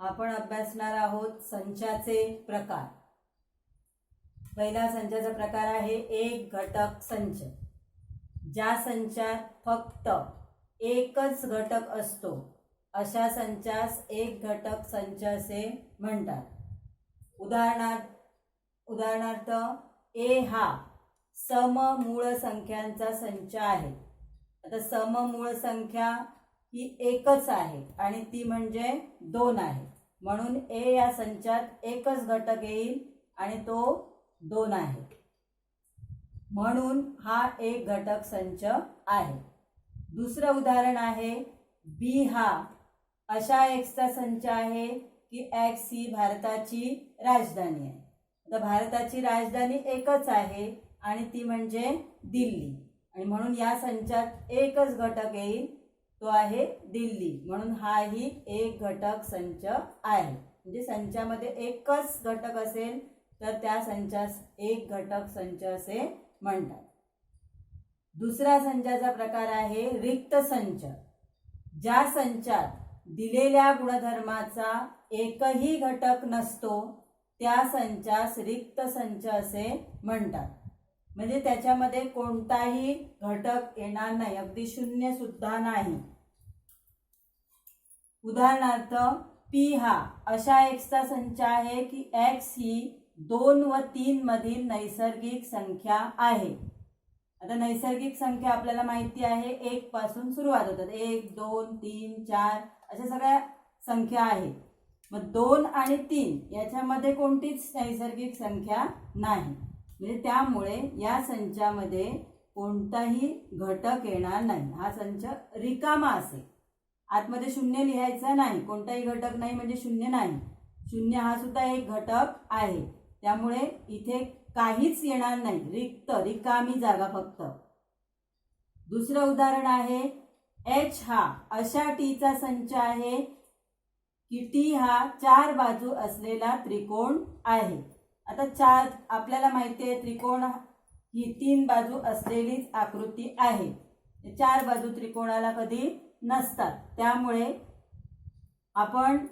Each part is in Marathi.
आपण अभ्यासणार आहोत संचाचे प्रकार। पहिला संचाचा प्रकार आहे एक घटक संच। ज्या संचात फक्त एकच घटक असतो अशा संचास एक घटक संच असे म्हणतात। उदाहरणार्थ ए हा सममूळ संख्यांचा संच आहे। आता सममूळ संख्या ही एकच आहे आणि ती म्हणजे 2 आहे, म्हणून ए या संचात एकच घटक येईल आणि तो 2 आहे, म्हणून हा एक घटक संच आहे। दुसरं उदाहरण आहे बी हा अशा एक्सचा संच आहे की एक्स ही भारताची राजधानी आहे। आता भारताची राजधानी एकच आहे आणि ती म्हणजे दिल्ली, आणि म्हणून या संचात एकच घटक येईल, तो आहे दिल्ली, म्हणून हा ही एक घटक संच आहे। म्हणजे संचामध्ये एकच घटक असेल तर त्या संचास एक घटक संच असे म्हणतात। दुसरा संचाचा प्रकार आहे रिक्त संच। ज्या संचात दिलेल्या गुणधर्माचा एकही घटक नसतो त्या संचास रिक्त संच असे म्हणतात। म्हणजे त्याच्यामध्ये कोणताही घटक येणार नाही, अगदी शून्य सुद्धा नाही। उदाहरणार्थ पी हा अशा एक्सचा संच आहे की एक्स ही 2 व 3 मधील नैसर्गिक संख्या आहे। आता नैसर्गिक संख्या आपल्याला माहिती आहे 1 पासून सुरुवात होतात, 1 2 3 4 अशा सगळ्या संख्या आहेत। मग 2 आणि 3 याच्यामध्ये कोणतीच नैसर्गिक संख्या नाही, म्हणजे त्यामुळे या संचामध्ये कोणताही घटक येणार नाही। हा संच रिकामा असेल, आतमध्ये शून्य लिहायचं नाही, कोणताही घटक नाही म्हणजे शून्य नाही। शून्य हा सुद्धा एक घटक आहे, त्यामुळे इथे काहीच येणार नाही, रिक्त रिकामी जागा फक्त। दुसरं उदाहरण आहे एच हा अशा टीचा संच आहे की टी हा 4 बाजू असलेला त्रिकोण आहे। आता आपल्याला माहिती आहे त्रिकोण ही 3 बाजू असलेलीच आकृती आहे, 4 बाजू त्रिकोणाला कधी नसतात, त्यामुळे आपण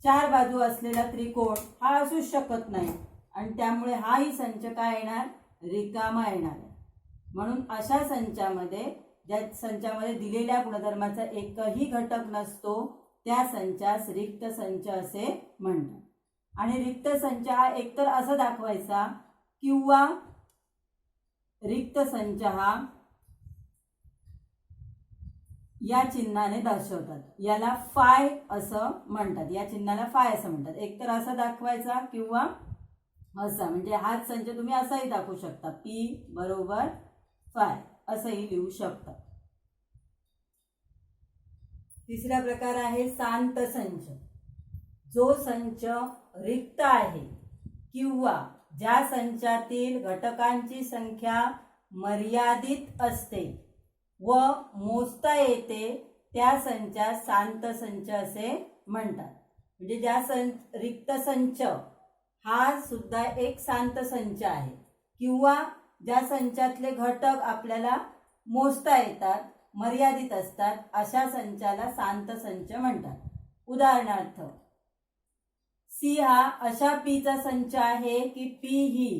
4 बाजू असलेला त्रिकोण हा असू शकत नाही, आणि त्यामुळे हाही संच काय येणार, रिकामा येणार। म्हणून अशा संचामध्ये ज्या संचामध्ये दिलेल्या गुणधर्माचा एकही घटक नसतो त्या संचास रिक्त संच असे म्हणतात। आणि रिक्त संच हा एकतर असं दाखवायचा किंवा रिक्त संच हा या चिन्हाने दर्शवतात, याला फाय असं म्हणतात, या चिन्हाला फाय असं म्हणतात। एकतर असं दाखवायचा किंवा असा, म्हणजे हाच संच तुम्ही असाही दाखवू शकता, पी बरोबर फाय असंही लिहू शकता। तिसरा प्रकार आहे शांत संच। जो संच रिक्त आहे किंवा ज्या संचातील घटकांची संख्या मर्यादित असते व मोजता येते त्या संचास शांत संच असे म्हणतात। म्हणजे ज्या रिक्त संच हा सुद्धा एक शांत संच आहे, किंवा ज्या संचातले घटक आपल्याला मोजता येतात, मर्यादित असतात, अशा संचाला शांत संच म्हणतात। उदाहरणार्थ सी हा अशा पीचा संच आहे की पी ही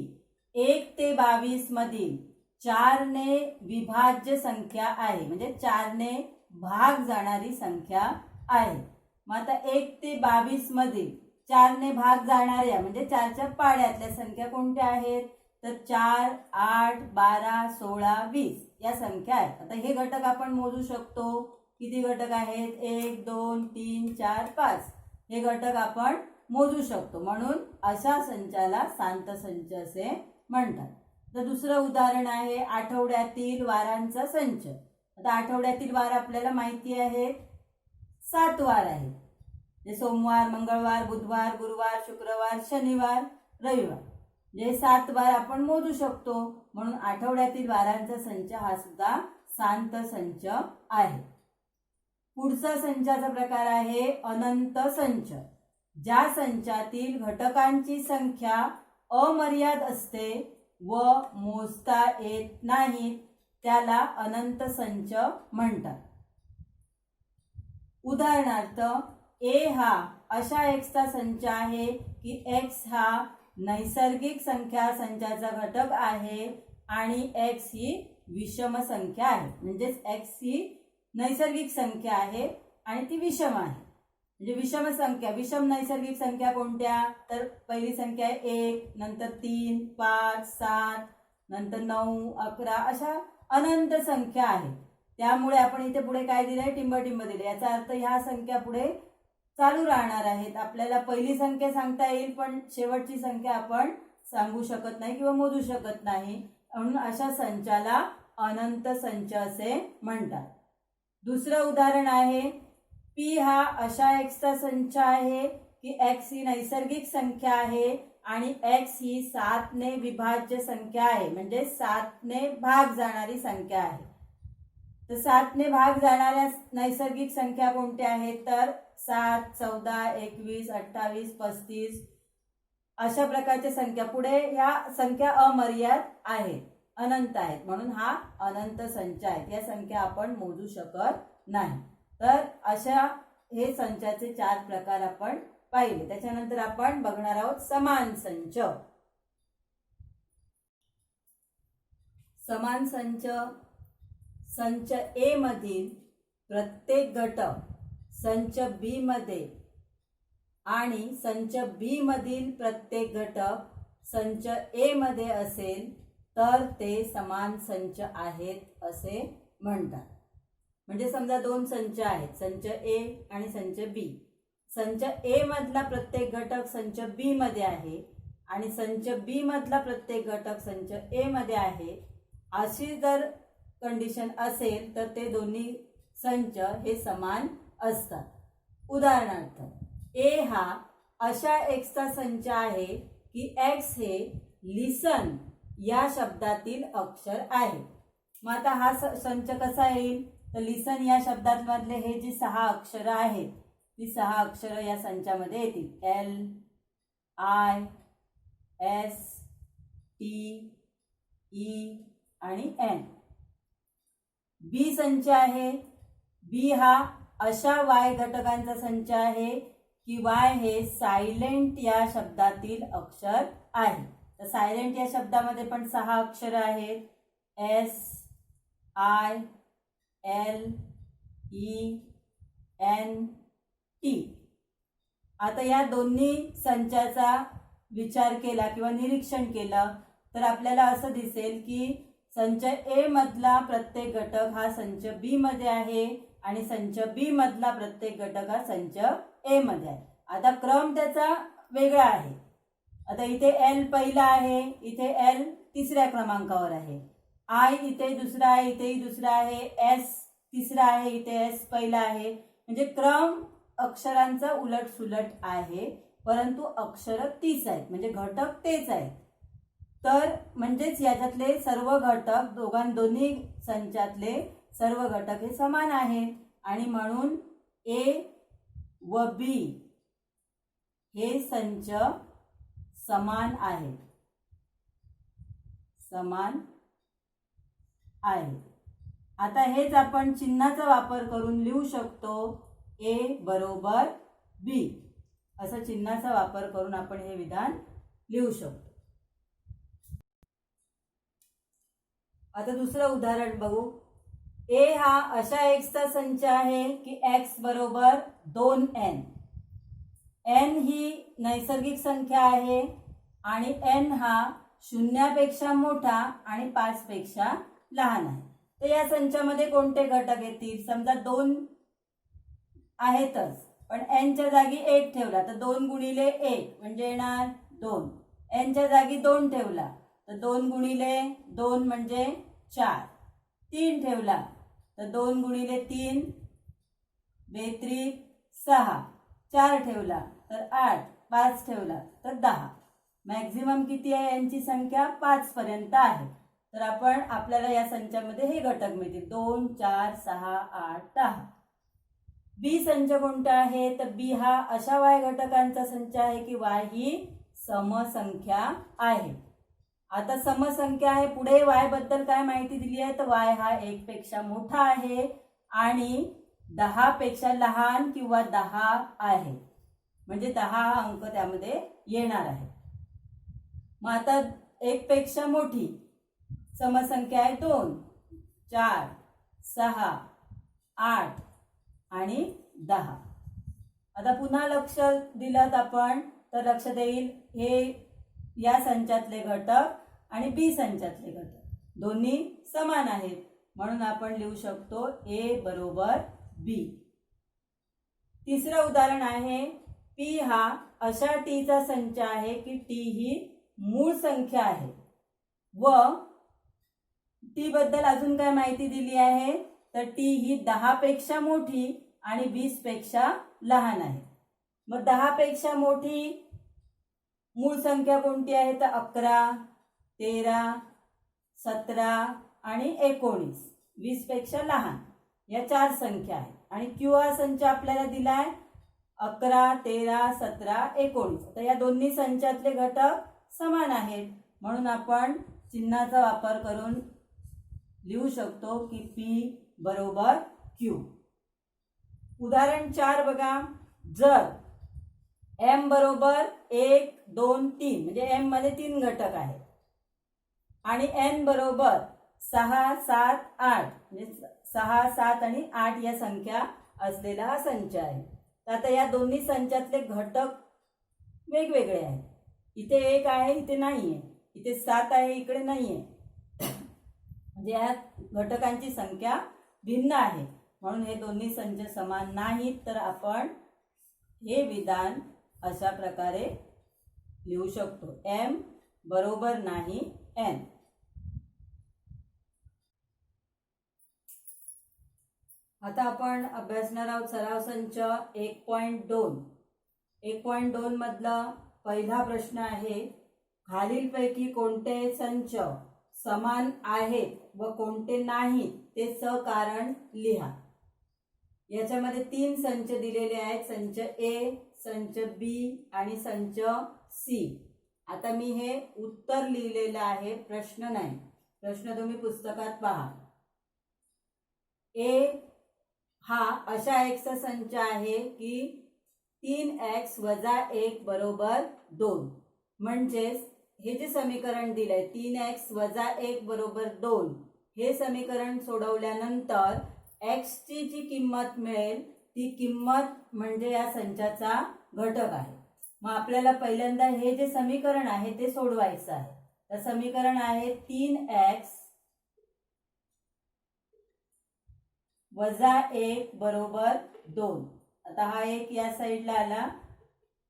1 ते 22 मधील 4 ने विभाज्य संख्या आहे, म्हणजे 4 ने भाग जाणारी संख्या आहे। मग आता 1 ते 22 मधील 4 ने भाग जाणाऱ्या म्हणजे 4च्या पाड्यातल्या संख्या कोणत्या आहेत, तर 4 8 12 16 20 या संख्या आहेत। आता हे घटक आपण मोजू शकतो, किती घटक आहेत, 1 2 3 4 5 हे घटक आपण मोजू शकतो, म्हणून अशा संचाला शांत संच असे म्हणतात। तर दुसरं उदाहरण आहे आठवड्यातील वारांचा संच। आता आठवड्यातील वार आपल्याला माहिती आहे 7 वार आहेत, सोमवार मंगळवार बुधवार गुरुवार शुक्रवार शनिवार रविवार, जे 7 वार आपण मोजू शकतो, म्हणून आठवड्यातील वारांचा संच हा सुद्धा शांत संच आहे। पुढचा संचाचा प्रकार आहे अनंत संच। ज्या संचातील घटकांची संख्या अमर्याद असते व मोजता येत नाही त्याला अनंत संच म्हणतात। उदाहरणार्थ ए हा अशा एक्सचा संच आहे की एक्स हा नैसर्गिक संख्या संचाचा घटक आहे आणि एक्स ही विषम संख्या आहे. म्हणजेच एक्स ही नैसर्गिक संख्या आहे आणि ती विषम आहे. म्हणजे विषम संख्या, विषम नैसर्गिक संख्या कोणत्या? तर पहिली संख्या आहे 1, नंतर 3, 5, 7, नंतर 9, 11 अशा अनंत संख्या आहेत. त्यामुळे आपण इथे पुढे काय दिलंय? टिंबटिंब दिले. याचा अर्थ ह्या संख्या पुढे चालू राहणार आहेत. आपल्याला पहिली संख्या सांगता येईल पण शेवटची संख्या आपण सांगू शकत नाही किंवा मोजू शकत नाही. म्हणून अशा संचाला अनंत संच असे म्हणतात. दुसरं उदाहरण आहे पी हा अशा एक्सचा संच आहे की एक्स ही नैसर्गिक संख्या आहे आणि एक्स ही 7 ने विभाज्य संख्या आहे. म्हणजे 7 ने भाग जाणारी संख्या आहे. तर 7 ने भाग जाणाऱ्या नैसर्गिक संख्या कोणत्या आहेत? तर 7, 14, 21, 28, 35 अशा प्रकारच्या संख्या. पुढे ह्या संख्या अमर्याद आहेत, अनंत आहेत. म्हणून हा अनंत संच आहे. या संख्या आपण मोजू शकत नाही. तर अशा हे संचाचे 4 प्रकार आपण पाहिले. त्याच्यानंतर आपण बघणार आहोत समान संच. समान संच, संच ए मधील प्रत्येक घटक संच बी मध्ये आणि संच बी मधील प्रत्येक घटक संच ए मध्ये असेल तर ते समान संच आहेत असे म्हणतात. म्हणजे समजा 2 संच आहेत, संच ए आणि संच बी. संच ए मधला प्रत्येक घटक संच बी मध्ये आहे आणि संच बी मधला प्रत्येक घटक संच ए मध्ये आहे. अशी जर कंडिशन असेल तर ते दोन्ही संच हे समान असतात. उदाहरणार्थ ए हा अशा एक्सचा संच आहे की एक्स हे लिसन या शब्दातील अक्षर आहे. मग आता हा संच कसा येईल? तर लिसन या शब्दांमधले हे जी 6 अक्षर आहेत ती 6 अक्षर या संचामध्ये येतील. L, I, S, T, E आणि एन. बी संच आहे. बी हा अशा वाय घटकांचा संच आहे की वाय हे सायलेंट या शब्दातील अक्षर आहे. तर सायलेंट या शब्दामध्ये पण 6 अक्षर आहेत. S, I, L, E, N, T. आता या दोन्ही संचाचा विचार केला किंवा निरीक्षण केलं तर आपल्याला असं दिसेल की संच ए मधला प्रत्येक घटक हा संच बी मध्ये आहे आणि संच बी मधला प्रत्येक घटक हा संच ए मध्ये आहे. आता क्रम त्याचा वेगळा आहे. आता इथे एल पहिला आहे, इथे एल तिसऱ्या क्रमांकावर आहे. आय इथे दुसरा आहे, इथेही दुसरा आहे. एस तिसरा आहे, इथे एस पहिला आहे. म्हणजे क्रम अक्षरांचा उलट सुलट आहे परंतु अक्षर तीच आहेत. म्हणजे घटक तेच आहेत. तर म्हणजेच याच्यातले सर्व घटक दोन्ही संचातले सर्व घटक हे समान आहेत आणि म्हणून ए व बी हे संच समान आहेत. समान आहेत. आता हेच आपण चिन्हाचा वापर करून लिहू शकतो. ए बरोबर बी असं चिन्हाचा वापर करून आपण हे विधान लिहू शकतो. आता दुसरं उदाहरण बघू. ए हा अशा एक्सचा संच आहे की एक्स बरोबर 2n. एन ही नैसर्गिक संख्या आहे आणि एन हा 0पेक्षा मोठा आणि 5 पेक्षा लहान आहे. तर या संचामध्ये कोणते घटक येतील? समजा 2 आहेतच पण एनच्या जागी 1 ठेवला तर 2 गुणिले 1 म्हणजे येणार 2. एनच्या जागी 2 ठेवला तर 2 गुणिले 2 म्हणजे 4. 3 ठेवला तर 2 गुणिले 3 बेत्रिक 6. 4 ठेवला तर 8. 5 ठेवला तर 10. मॅक्झिमम किती आहे? यांची संख्या 5 पर्यंत आहे. तर आपण आपल्याला या संचामध्ये हे घटक मिळतील 2, 4, 6, 8, 10. बी संच कोणता आहे? तर बी हा अशा वाय घटकांचा संच आहे की वाय ही समसंख्या आहे. आता समसंख्या आहे. पुढे वाय बद्दल काय माहिती दिली आहे? तर वाय हा 1 पेक्षा मोठा आहे आणि 10 पेक्षा लहान किंवा 10 आहे, म्हणजे 10 हा अंक त्यामध्ये येणार आहे. मग आता 1 पेक्षा मोठी समसंख्या आहे 2, 4, 6, 8 आणि 10. आता पुन्हा लक्ष दिलं आपण तर लक्षात येईल हे या संचातले घटक आणि बी संचातले घटक दोन्ही समान आहेत, म्हणून आपण लिहू शकतो ए बरोबर बी. तिसरं उदाहरण आहे पी हा अशा टीचा संच आहे की टी ही मूळ संख्या आहे व टी बद्दल अजून काय माहिती दिली आहे तर टी ही 10 पेक्षा मोठी आणि 20 पेक्षा लहान आहे. मग 10 पेक्षा मोठी मूळ संख्या कोणती आहे तर 11, 13, 17 आणि 19. 20 पेक्षा लहान या 4 संख्या आहेत आणि क्यू हा संच आपल्याला दिलाय 11, 13, 17, 19. तर या दोन्ही संचातले घटक समान आहेत, म्हणून आपण चिन्हाचा वापर करून लिहू शकतो की पी बरोबर क्यू. उदाहरण 4 बघा. जर एम बरोबर 1, 2, 3 म्हणजे एम मध्ये 3 घटक आहेत आणि एन बरोबर 6, 7, 8 म्हणजे 6, 7 आणि 8 या संख्या असलेला हा संच आहे. तर आता या दोन्ही संचातले घटक वेगवेगळे आहेत. इथे 1 आहे, इथे नाहीये. इथे 7 आहे, इकडे नाहीये. म्हणजे या घटकांची संख्या भिन्न आहे, म्हणून हे दोन्ही संच समान नाहीत. तर आपण हे विधान अशा प्रकारे लिहू शकतो एम बरोबर नाही एन. आता आपण अभ्यासणार आहोत सराव संच 1.2. 1.2 मधला पहिला प्रश्न आहे खालीलपैकी कोणते संच समान आहेत व कोणते नाहीत ते सकारण लिहा. याच्यामध्ये 3 संच दिलेले आहेत, संच ए, संच बी आणि संच सी. आता मी हे उत्तर लिहिलेलं आहे, प्रश्न नाही. प्रश्न तुम्ही पुस्तकात पहा. ए हा अशा एक्सचा संच आहे की 3x - 1 बरोबर 2. म्हणजेच हे जे समीकरण दिलंय 3x - 1 बरोबर 2 हे समीकरण सोडवल्यानंतर x ची जी किंमत मिळेल ती किंमत म्हणजे या संचाचा घटक आहे. मग आपल्याला पहिल्यांदा हे जे समीकरण आहे ते सोडवायचं आहे. तर समीकरण आहे 3x - 1 बरोबर 2. आता हा एक या साईडला आला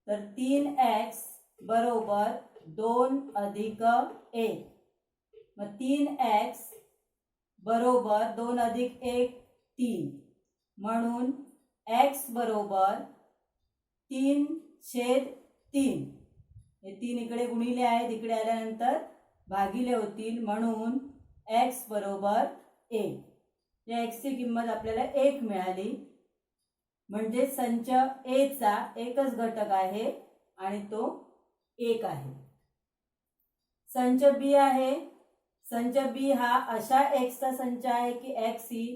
तर 3x बरोबर 2 अधिक 1. मग 3x बरोबर 2 अधिक 1 3, म्हणून x बरोबर 3/3. हे 3 इकडे गुणिले आहेत, इकडे आल्यानंतर भागिले होतील, म्हणून x बरोबर 1. या x ची किंमत आपल्याला 1 मिळाली. म्हणजे संच ए चा एकच घटक आहे आणि तो 1 आहे. संच बी आहे. संच बी हा अशा एक्सचा संच आहे की x ही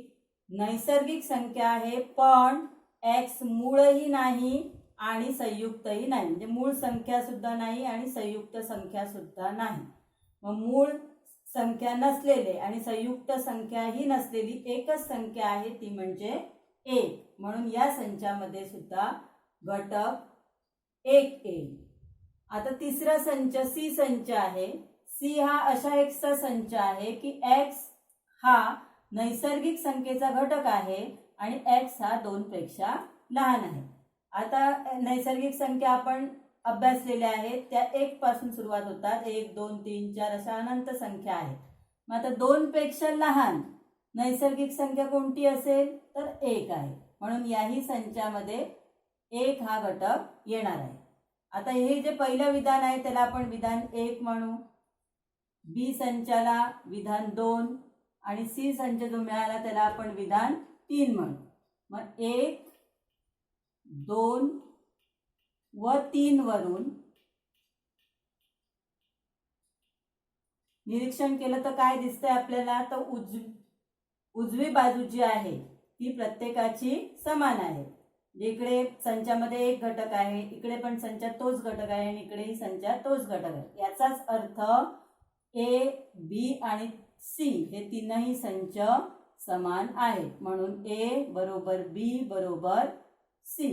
नैसर्गिक संख्या आहे, पण x मूळही नाही आणि संयुक्तही नाही. म्हणजे मूळ संख्या सुद्धा नाही आणि संयुक्त संख्या सुद्धा नाही. मग मूळ संख्या नसलेले आणि संयुक्त संख्याही नसलेली एकच संख्या आहे, ती म्हणजे 1. म्हणून या संचामध्ये सुद्धा घटक 1 येईल. आता तिसरा संच सी संच आहे. सी हा अशा एक्सचा संच आहे की x हा नैसर्गिक संख्येचा घटक आहे आणि x हा 2 पेक्षा लहान आहे. आता नैसर्गिक संख्या आपण अभ्यासलेल्या आहेत त्या 1 पासून सुरुवात होतात. 1, 2, 3, 4 अशा अनंत संख्या आहेत. मग आता 2 पेक्षा लहान नैसर्गिक संख्या कोणती असेल तर 1 आहे, म्हणून याही संचामध्ये 1 हा घटक येणार आहे. आता हे जे पहिलं विधान आहे त्याला आपण विधान 1 म्हणू. बी संचाला विधान 2 आणि सी संच जो मिळाला त्याला आपण विधान 3 म्हणू. मग 1, 2 व 3 वरून निरीक्षण केलं तर काय दिसतंय आपल्याला तर उजवी बाजू जी आहे ती प्रत्येकाची समान आहे. इकडे संचामध्ये एक घटक आहे, इकडे पण संचात तोच घटक आहे आणि इकडेही संचात तोच घटक आहे. याचाच अर्थ ए, बी आणि सी हे तीनही संच समान आहेत. म्हणून ए बरोबर बी बरोबर सी.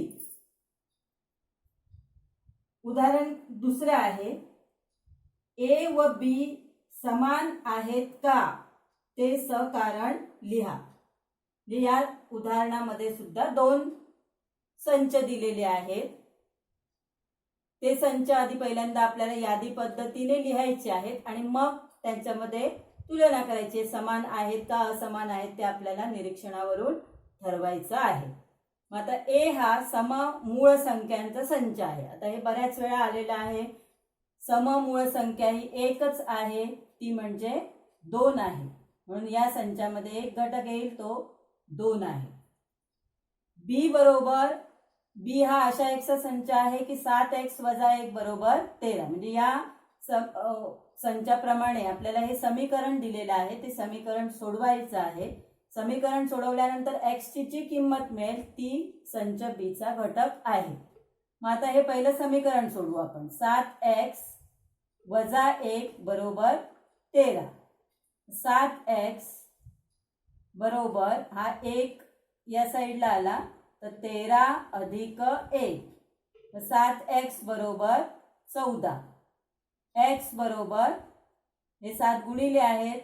उदाहरण दुसरे आहे, ए व बी समान आहेत का ते सकारण लिहा. या उदाहरणामध्ये सुद्धा दोन संच दिलेले आहेत. ते संच आधी पहिल्यांदा आपल्याला यादी पद्धतीने लिहायचे आहेत आणि मग त्यांच्यामध्ये तुलना करायची. समान आहेत का असमान आहेत ते आपल्याला निरीक्षणावरून ठरवायचं आहे. मग आता ए हा सममूळ संख्यांचा संच आहे. आता हे बऱ्याच वेळा आलेलं आहे. सममूळ संख्या ही एकच आहे, ती म्हणजे 2 आहे. म्हणून या संचामध्ये एक घटक येईल, तो 2 आहे. बी बरोबर, बी हा अशा एकचा संच आहे की 7x - 1 बरोबर 13. म्हणजे या संचाप्रमाणे आपल्याला हे समीकरण दिलेलं आहे, ते समीकरण सोडवायचं आहे. समीकरण सोडवल्यानंतर x ची जी किंमत मिळेल ती संच b चा घटक आहे. मग आता हे पहिलं समीकरण सोडवू आपण. 7x - 1 बरोबर 13. 7x बरोबर हा 1 या साईडला आला तर 13 अधिक 1. 7x बरोबर 14. x बरोबर हे 7 गुणिले आहेत,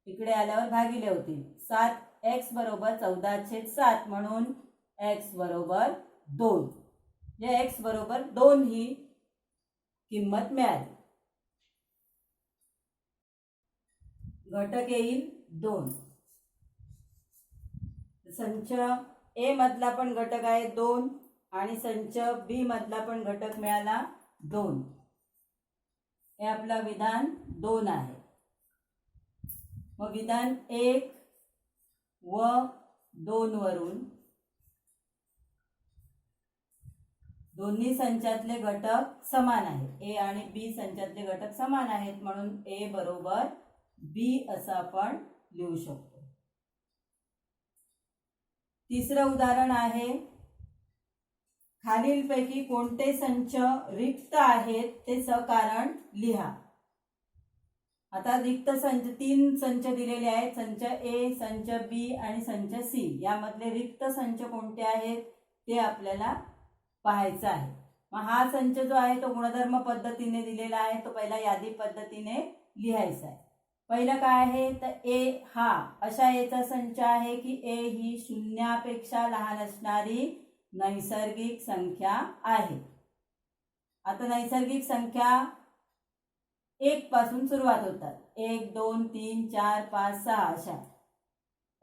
इकडे आल्यावर भागिले होतील. 7x बरोबर 14/7 म्हणून x बरोबर 2. जे x बरोबर 2 ही किंमत मिळाली. घटक येईल 2. संच ए मधला पण घटक आहे 2 आणि संच बी मधला पण घटक मिळाला 2. हे आपलं विधान 2 आहे. मग विधान 1 व 2 वरून दोन्ही संचातले घटक समान आहेत. ए आणि बी संचातले घटक समान आहेत म्हणून ए बरोबर बी असं आपण लिहू शकतो. तिसरं उदाहरण आहे, खालीलपैकी कोणते संच रिक्त आहेत ते सकारण लिहा. आता रिक्त संच 3 संच दिलेले आहेत. संच ए, संच बी आणि संच सी. यामधले रिक्त संच कोणते आहेत ते आपल्याला पाहायचं आहे. मग हा संच जो आहे तो गुणधर्म पद्धतीने दिलेला आहे, तो पहिला यादी पद्धतीने लिहायचा आहे. पहिलं काय आहे तर ए हा अशा एचा संच आहे की ए ही शून्यापेक्षा लहान असणारी नैसर्गिक संख्या आहे. आता नैसर्गिक संख्या 1 पासून सुरुवात होतात. 1 2 3 4 5 6 अशा.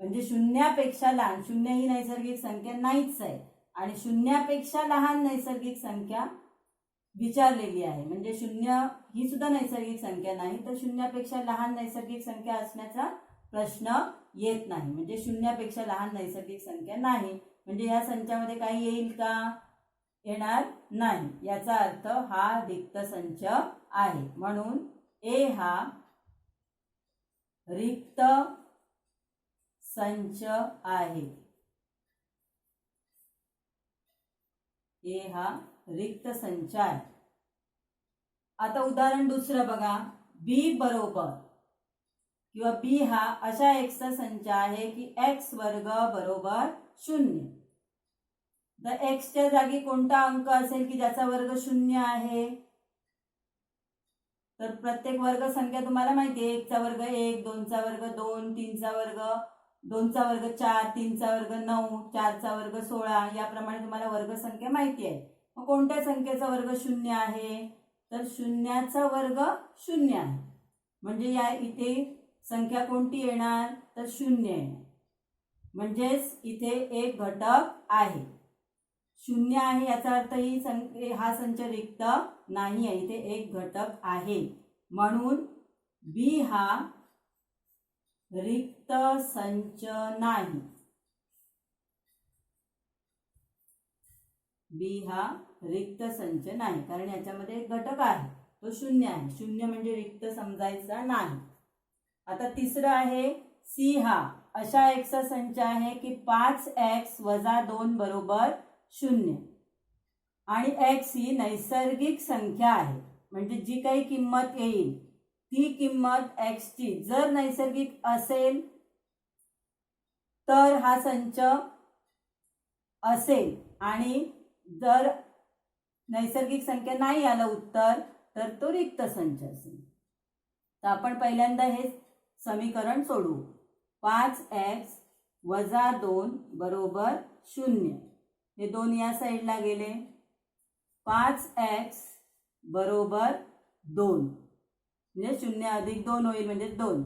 म्हणजे शून्यापेक्षा लहान, शून्य ही नैसर्गिक संख्या नाहीच आहे आणि शून्यापेक्षा लहान नैसर्गिक संख्या विचारलेली आहे. म्हणजे शून्य ही सुद्धा नैसर्गिक संख्या नाही, तर शून्यापेक्षा लहान नैसर्गिक संख्या असण्याचा प्रश्न येत नाही. म्हणजे शून्यापेक्षा लहान नैसर्गिक संख्या नाही, म्हणजे या संचामध्ये काही येईल का? येणार नाही. याचा अर्थ हा रिक्त संच आहे. म्हणून ए हा रिक्त संच आहे. ए हा रिक्त संच आहे. आता उदाहरण दुसरं बघा, बी बरोबर किंवा बी हा अशा एक्सचा संच आहे की x वर्ग बरोबर 0. तर एक्सच्या जागी कोणता अंक असेल की ज्याचा वर्ग 0 आहे? तर प्रत्येक वर्ग संख्या तुम्हाला माहिती आहे. 1 चा वर्ग 1, 2 चा वर्ग 2, 3 चा वर्ग 2 चा वर्ग 4, 3 चा वर्ग 9, 4 चा वर्ग 16. याप्रमाणे तुम्हाला वर्ग संख्या माहिती आहे. मग कोणत्या संख्येचा वर्ग 0 आहे? तर शून्याचा वर्ग 0 आहे. म्हणजे या इथे संख्या कोणती येणार? तर 0 येणार. म्हणजेच इथे एक घटक आहे. 0 आहे याचा अर्थ ही हा संच रिक्त नाही आहे, इथे एक घटक आहे. म्हणून बी हा रिक्त संच नाही. बी हा रिक्त संच नाही, कारण याच्यामध्ये एक घटक आहे, तो 0 आहे. 0 म्हणजे रिक्त समजायचा नाही. आता तिसरं आहे सी हा अशा एक्सचा संच आहे की 5x वजा 2 बरोबर 0 आणि x ही नैसर्गिक संख्या आहे, म्हणजे जी काही किंमत येईल ती किंमत x ची जर नैसर्गिक असेल तर हा संच असेल आणि जर नैसर्गिक संख्या नाही आलं उत्तर तर तो रिक्त संच असेल. तर आपण पहिल्यांदा हे समीकरण सोडवू. 5x वजा 2 बरोबर 0. हे 2 या साईडला गेले. 5x बरोबर 2 म्हणजे 0 अधिक 2 होईल म्हणजे 2.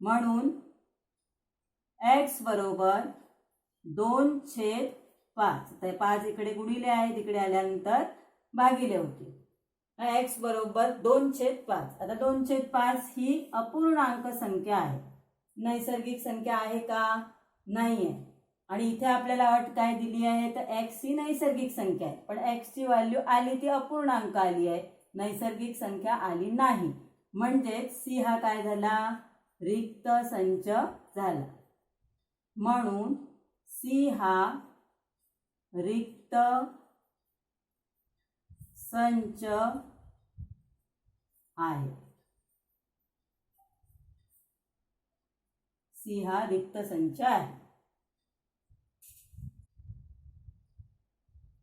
म्हणून x बरोबर 2/5. तर 5 इकडे गुणिले आहे, तिकडे आल्यानंतर भागिले होते. x बरोबर 2/5. आता 2/5 ही अपूर्णांक संख्या आहे. नैसर्गिक संख्या आहे का? नाही आहे. आणि इथे आपल्याला अट काय दिली आहे तर x ही नैसर्गिक संख्या आहे, पण x ची व्हॅल्यू आली ती अपूर्णांक आली आहे, नैसर्गिक संख्या आली नाही. म्हणजेच c हा काय झाला? रिक्त संच झाला. म्हणून c हा रिक्त संच आहे. c हा रिक्त संच आहे.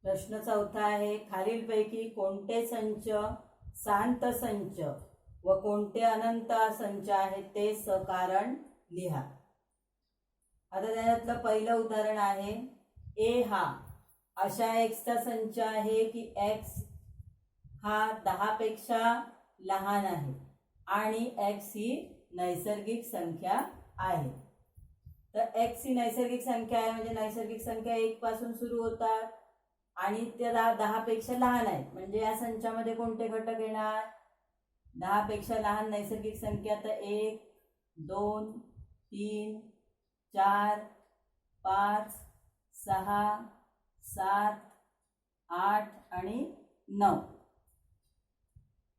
प्रश्न चौथा आहे, खालीलपैकी कोणते संच शांत संच व कोणते अनंत संच आहेत ते सकारण लिहा. आता त्याच्यातलं पहिलं उदाहरण आहे, ए हा अशा एक्सचा संच आहे की x हा 10 पेक्षा लहान आहे आणि x ही नैसर्गिक संख्या आहे. तर x ही नैसर्गिक संख्या आहे म्हणजे नैसर्गिक संख्या 1 पासून सुरू होतात आणि त्या 10 पेक्षा लहान आहेत, म्हणजे या संचामध्ये कोणते घटक येणार? 10 पेक्षा लहान नैसर्गिक संख्या. तर 1 2 3 4 5 6 7 8 आणि 9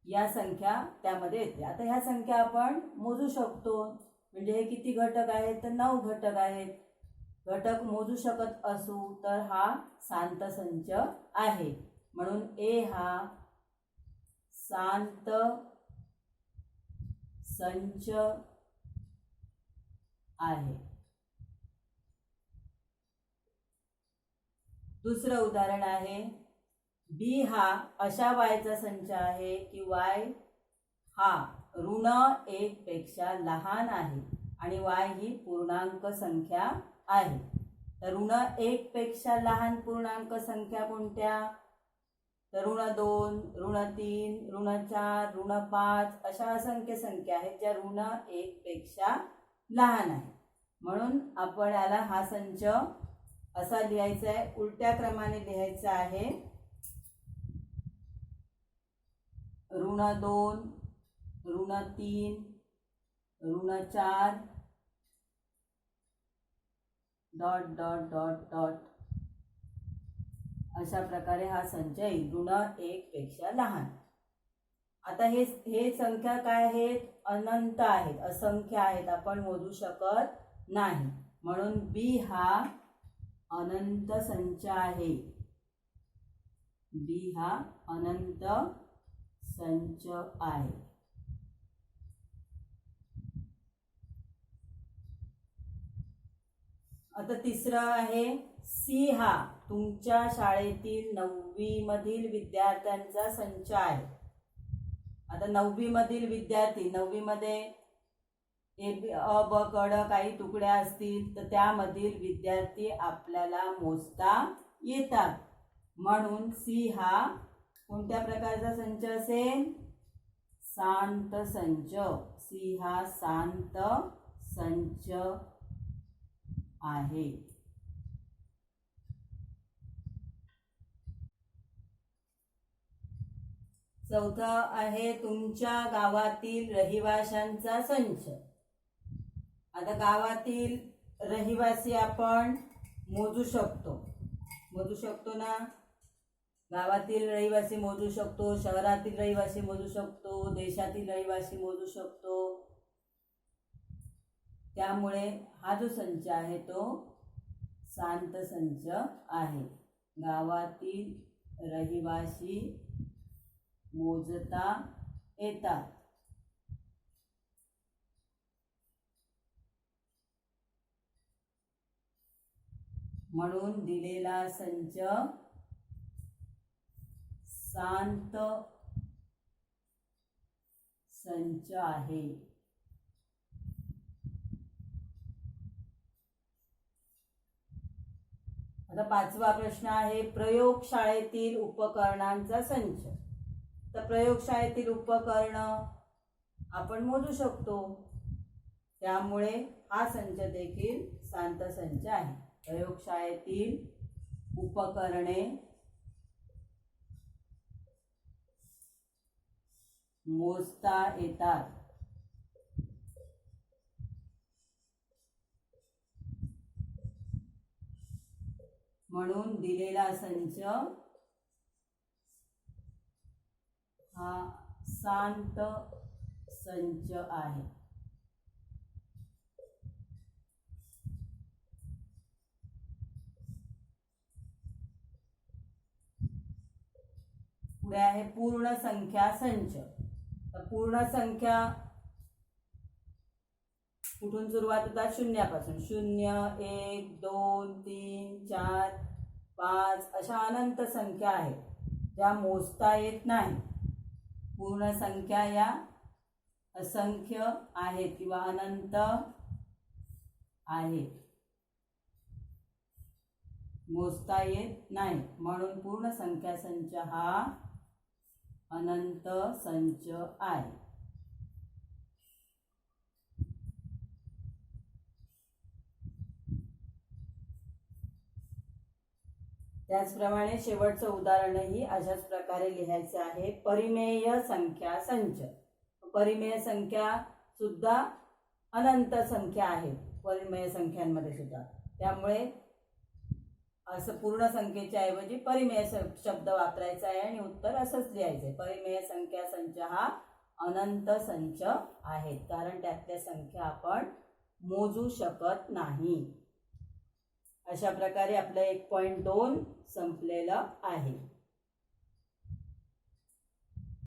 या संख्या त्यामध्ये येते. आता ह्या संख्या आपण मोजू शकतो, म्हणजे हे किती घटक आहेत तर 9 घटक आहेत. घटक मोजू शकत असू तर हा शांत संच आहे. म्हणून ए हा शांत संच आहे. दुसरं उदाहरण आहे, बी हा अशा वायचा संच आहे की y हा ऋण 1 पेक्षा लहान आहे आणि y ही पूर्णांक संख्या आहे. तर ऋण 1 पेक्षा लहान पूर्णांक संख्या कोणत्या? तर ऋण 2 ऋण 3 ऋण 4 ऋण 5 अशा असंख्य संख्या आहेत ज्या ऋण 1 पेक्षा लहान आहे. म्हणून आपण याला हा संच असा लिहायचा आहे, उलट्या क्रमाने लिहायचा आहे. ऋण 2 ऋण 3 ऋण 4 डॉट डॉट डॉट डॉट अशा प्रकारे हा संच येईल, ऋण 1 पेक्षा लहान. आता हे संख्या काय आहेत? अनंत आहेत, असंख्य आहेत, आपण मोजू शकत नाही. म्हणून बी हा अनंत संच आहे. बी हा अनंत संच आहे. आता तिसरं आहे, सी हा तुमच्या शाळेतील 9वी मधील विद्यार्थ्यांचा संच आहे. आता 9वी मधील विद्यार्थी, 9वी मध्ये अ ब क ड काही तुकड्या असतील तर त्यामधील विद्यार्थी आपल्याला मोजता येतात. म्हणून सी हा कोणत्या प्रकारचा संच असेल? शांत संच. सी हा शांत संच आहे. चौथा आहे, तुमच्या गावातील रहिवाशांचा संच. आता गावातील रहिवासी आपण मोजू शकतो ना. गावातील रहिवासी मोजू शकतो, शहरातील रहिवासी मोजू शकतो, देशातील रहिवासी मोजू शकतो. त्यामुळे हा जो संच आहे तो शांत संच आहे. गावातील रहिवासी मोजता येतात. म्हणून दिलेला संच शांत संच आहे. आता 5वा प्रश्न आहे प्रयोगशाळेतील उपकरणांचा संच. तर प्रयोगशाळेतील उपकरण आपण मोजू शकतो, त्यामुळे हा संच देखील शांत संच आहे. प्रयोगशाळेतील उपकरणे मोजता येतात. म्हणून दिलेला संच हा शांत संच आहे. पुढे आहे पूर्ण संख्या संच. तर पूर्ण संख्या कुठून सुरुवात होतात? शून्यापासून. 0, 1, 2, 3, 4, 5 अशा अनंत संख्या आहेत ज्या मोजता येत नाही. पूर्ण संख्या या असंख्य आहेत किंवा अनंत आहेत, मोजता येत नाही. म्हणून पूर्ण संख्या संच हा अनंत संच आहे. त्याचप्रमाणे शेवटचं उदाहरणही अशाच प्रकारे लिहायचं आहे. परिमेय संख्या संच. परिमेय संख्या सुद्धा अनंत संख्या आहे परिमेय संख्यांमध्ये सुद्धा, त्यामुळे असं पूर्ण संख्येच्या ऐवजी परिमेय शब्द वापरायचा आहे आणि उत्तर असंच लिहायचं आहे. परिमेय संख्या संच हा अनंत संच आहे, कारण त्यातल्या संख्या आपण मोजू शकत नाही. अशा प्रकारे आपलं 1.2 संपलेलं आहे.